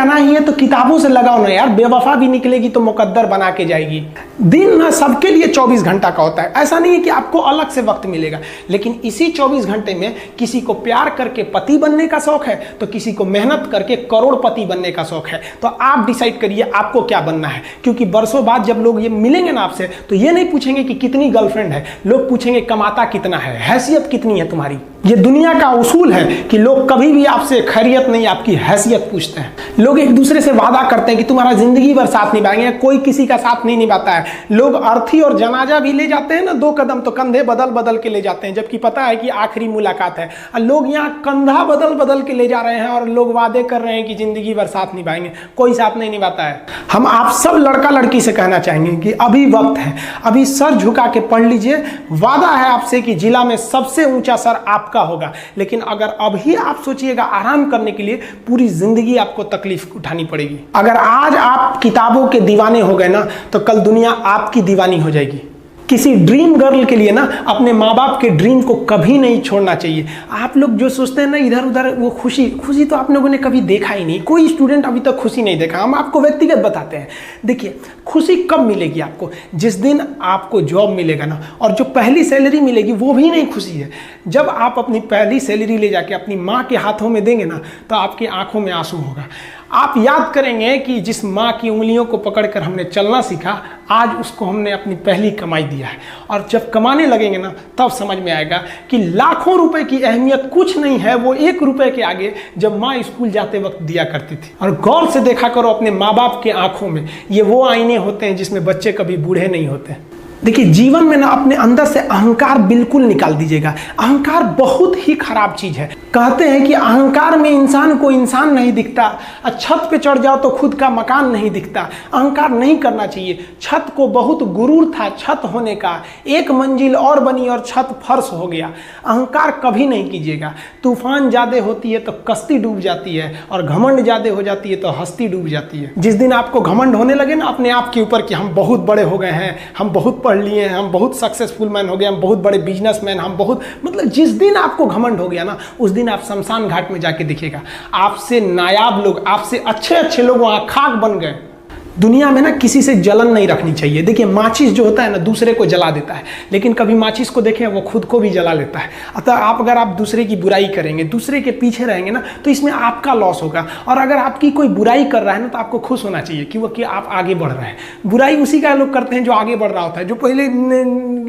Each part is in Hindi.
रहना ही है तो किताबों से लगाओ ना यार, बेवफा भी निकलेगी तो मुकद्दर बना के जाएगी। दिन ना सबके लिए 24 घंटा का होता है, ऐसा नहीं है कि आपको अलग से वक्त मिलेगा, लेकिन इसी 24 घंटे में किसी को प्यार करके पति बनने का शौक है तो किसी को मेहनत करके करोड़पति बनने का शौक है। तो आप डिसाइड करिए आपको क्या बनना है, क्योंकि बरसों बाद जब लोग ये मिलेंगे ना आपसे तो ये नहीं पूछेंगे कि कितनी गर्लफ्रेंड है, लोग पूछेंगे कमाता कितना है, हैसियत कितनी है तुम्हारी। ये दुनिया का उसूल है कि लोग कभी भी आपसे खैरियत नहीं आपकी हैसियत पूछते हैं। लोग एक दूसरे से वादा करते हैं कि तुम्हारा जिंदगी भर साथ निभाएंगे, कोई किसी का साथ नहीं निभाता है। लोग अर्थी और जनाजा भी ले जाते हैं ना 2 कदम तो कंधे बदल बदल के ले जाते हैं, जबकि पता है कि आखिरी मुलाकात है। और लोग यहाँ कंधा बदल बदल के ले जा रहे हैं और लोग वादे कर रहे हैं कि जिंदगी भर साथ निभाएंगे, कोई साथ नहीं निभाता है। हम आप सब लड़का लड़की से कहना चाहेंगे कि अभी वक्त है, अभी सर झुका के पढ़ लीजिए। वादा है आपसे कि जिला में सबसे ऊंचा सर आपका होगा, लेकिन अगर अभी आप सोचिएगा आराम करने के लिए, पूरी जिंदगी आपको तकलीफ उठानी पड़ेगी। अगर आज आप किताबों के दीवाने हो गए ना तो कल दुनिया आपकी दीवानी हो जाएगी। किसी ड्रीम गर्ल के लिए ना अपने माँ बाप के ड्रीम को कभी नहीं छोड़ना चाहिए। आप लोग जो सोचते हैं ना इधर उधर, वो खुशी तो आप लोगों ने कभी देखा ही नहीं। कोई स्टूडेंट अभी तक खुशी नहीं देखा। हम आपको व्यक्तिगत बताते हैं। देखिए खुशी कब मिलेगी आपको, जिस दिन आपको जॉब मिलेगा ना, और जो पहली सैलरी मिलेगी वो भी नहीं खुशी है। जब आप अपनी पहली सैलरी ले जाके अपनी माँ के हाथों में देंगे ना तो आपकी आंखों में आंसू होगा। आप याद करेंगे कि जिस माँ की उंगलियों को पकड़कर हमने चलना सीखा, आज उसको हमने अपनी पहली कमाई दिया है। और जब कमाने लगेंगे ना तब समझ में आएगा कि लाखों रुपए की अहमियत कुछ नहीं है, वो 1 रुपए के आगे जब माँ स्कूल जाते वक्त दिया करती थी। और गौर से देखा करो अपने माँ बाप के आंखों में, ये वो आईने होते हैं जिसमें बच्चे कभी बूढ़े नहीं होते। देखिए जीवन में ना अपने अंदर से अहंकार बिल्कुल निकाल दीजिएगा। अहंकार बहुत ही खराब चीज है। कहते हैं कि अहंकार में इंसान को इंसान नहीं दिखता, छत पे चढ़ जाओ तो खुद का मकान नहीं दिखता। अहंकार नहीं करना चाहिए। छत को बहुत गुरूर था छत होने का, 1 मंजिल और बनी और छत फर्श हो गया। अहंकार कभी नहीं कीजिएगा। तूफान ज्यादा होती है तो कश्ती डूब जाती है, और घमंड ज्यादा हो जाती है तो हस्ती डूब जाती है। जिस दिन आपको घमंड होने लगे ना अपने आप के ऊपर कि हम बहुत बड़े हो गए हैं, हम बहुत पढ़ लिए हैं, हम बहुत सक्सेसफुल मैन हो गए, हम बहुत बड़े बिजनेसमैन, हम बहुत, मतलब जिस दिन आपको घमंड हो गया ना उस दिन आप शमशान घाट में जाके दिखेगा आपसे नायाब लोग, आपसे अच्छे लोग वहां खाक बन गए। दुनिया में ना किसी से जलन नहीं रखनी चाहिए। देखिए माचिस जो होता है ना दूसरे को जला देता है, लेकिन कभी माचिस को देखें वो खुद को भी जला लेता है। अतः अगर आप दूसरे की बुराई करेंगे, दूसरे के पीछे रहेंगे ना तो इसमें आपका लॉस होगा। और अगर आपकी कोई बुराई कर रहा है ना तो आपको खुश होना चाहिए कि आप आगे बढ़ रहे हैं। बुराई उसी का लोग करते हैं जो आगे बढ़ रहा होता है, जो पहले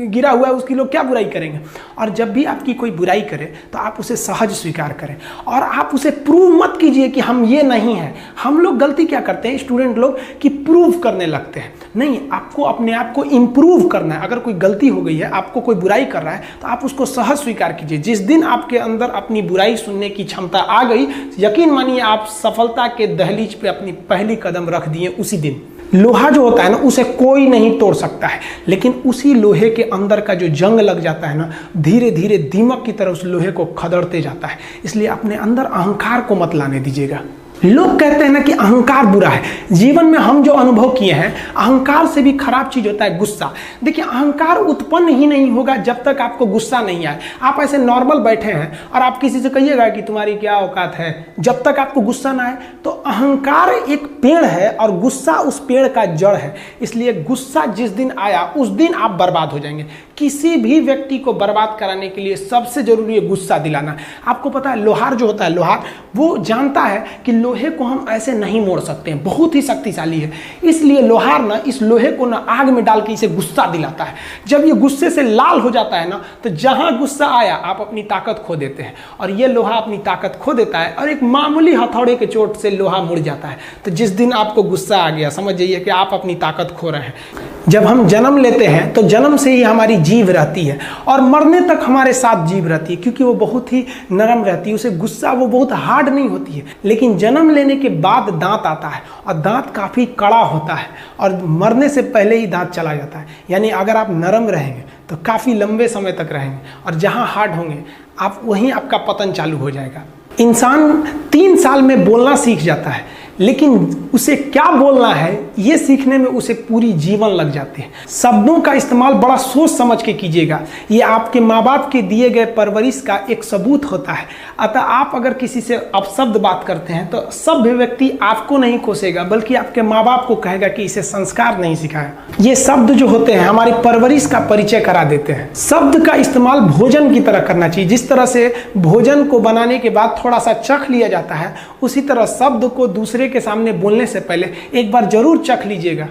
गिरा हुआ है उसकी लोग क्या बुराई करेंगे। और जब भी आपकी कोई बुराई करे तो आप उसे सहज स्वीकार करें, और आप उसे प्रूव मत कीजिए कि हम ये नहीं हैं। हम लोग गलती क्या करते हैं स्टूडेंट लोग कि प्रूव करने लगते हैं। नहीं, आपको अपने आप को इंप्रूव करना है। अगर कोई गलती हो गई है, आपको कोई बुराई कर रहा है तो आप उसको सहज स्वीकार कीजिए। जिस दिन आपके अंदर अपनी बुराई सुनने की क्षमता आ गई, यकीन मानिए आप सफलता के दहलीज पे अपनी पहली कदम रख दिए उसी दिन। लोहा जो होता है ना उसे कोई नहीं तोड़ सकता है, लेकिन उसी लोहे के अंदर का जो जंग लग जाता है ना, धीरे धीरे दीमक की तरह उस लोहे को खदड़ते जाता है। इसलिए अपने अंदर अहंकार को मत लाने दीजिएगा। लोग कहते हैं ना कि अहंकार बुरा है। जीवन में हम जो अनुभव किए हैं, अहंकार से भी खराब चीज होता है गुस्सा। देखिए अहंकार उत्पन्न ही नहीं होगा जब तक आपको गुस्सा नहीं आए। आप ऐसे नॉर्मल बैठे हैं और आप किसी से कहिएगा कि तुम्हारी क्या औकात है, जब तक आपको गुस्सा ना आए। तो अहंकार एक पेड़ है और गुस्सा उस पेड़ का जड़ है। इसलिए गुस्सा जिस दिन आया उस दिन आप बर्बाद हो जाएंगे। किसी भी व्यक्ति को बर्बाद कराने के लिए सबसे जरूरी है गुस्सा दिलाना। आपको पता है लोहार जो होता है, लोहार वो जानता है कि लोहे को हम ऐसे नहीं मोड़ सकते हैं, बहुत ही शक्तिशाली है। इसलिए लोहार ना इस लोहे को ना आग में डाल के इसे गुस्सा दिलाता है। जब ये गुस्से से लाल हो जाता है ना तो जहां गुस्सा आया आप अपनी ताकत खो देते हैं, और ये लोहा अपनी ताकत खो देता है और एक मामूली हथौड़े के चोट से लोहा मुड़ जाता है। तो जिस दिन आपको गुस्सा आ गया समझ जाइए कि आप अपनी ताकत खो रहे हैं। जब हम जन्म लेते हैं तो जन्म से ही हमारी जीभ रहती है और मरने तक हमारे साथ जीभ रहती है, क्योंकि वो बहुत ही नरम रहती है। उसे गुस्सा वो बहुत हार्ड नहीं होती है। लेकिन जन्म लेने के बाद दांत आता है और दांत काफ़ी कड़ा होता है और मरने से पहले ही दांत चला जाता है। यानी अगर आप नरम रहेंगे तो काफ़ी लंबे समय तक रहेंगे, और जहाँ हार्ड होंगे आप वहीं आपका पतन चालू हो जाएगा। इंसान 3 साल में बोलना सीख जाता है, लेकिन उसे क्या बोलना है ये सीखने में उसे पूरी जीवन लग जाते हैं। शब्दों का इस्तेमाल बड़ा सोच समझ के कीजिएगा, ये आपके माँ बाप के दिए गए परवरिश का एक सबूत होता है। अतः आप अगर किसी से अपशब्द बात करते हैं तो सभ्य व्यक्ति आपको नहीं कोसेगा बल्कि आपके माँ बाप को कहेगा कि इसे संस्कार नहीं सिखाया। ये शब्द जो होते हैं हमारी परवरिश का परिचय करा देते हैं। शब्द का इस्तेमाल भोजन की तरह करना चाहिए। जिस तरह से भोजन को बनाने के बाद थोड़ा सा चख लिया जाता है, उसी तरह शब्द को दूसरे के सामने बोलने से पहले एक बार जरूर चख लीजिएगा।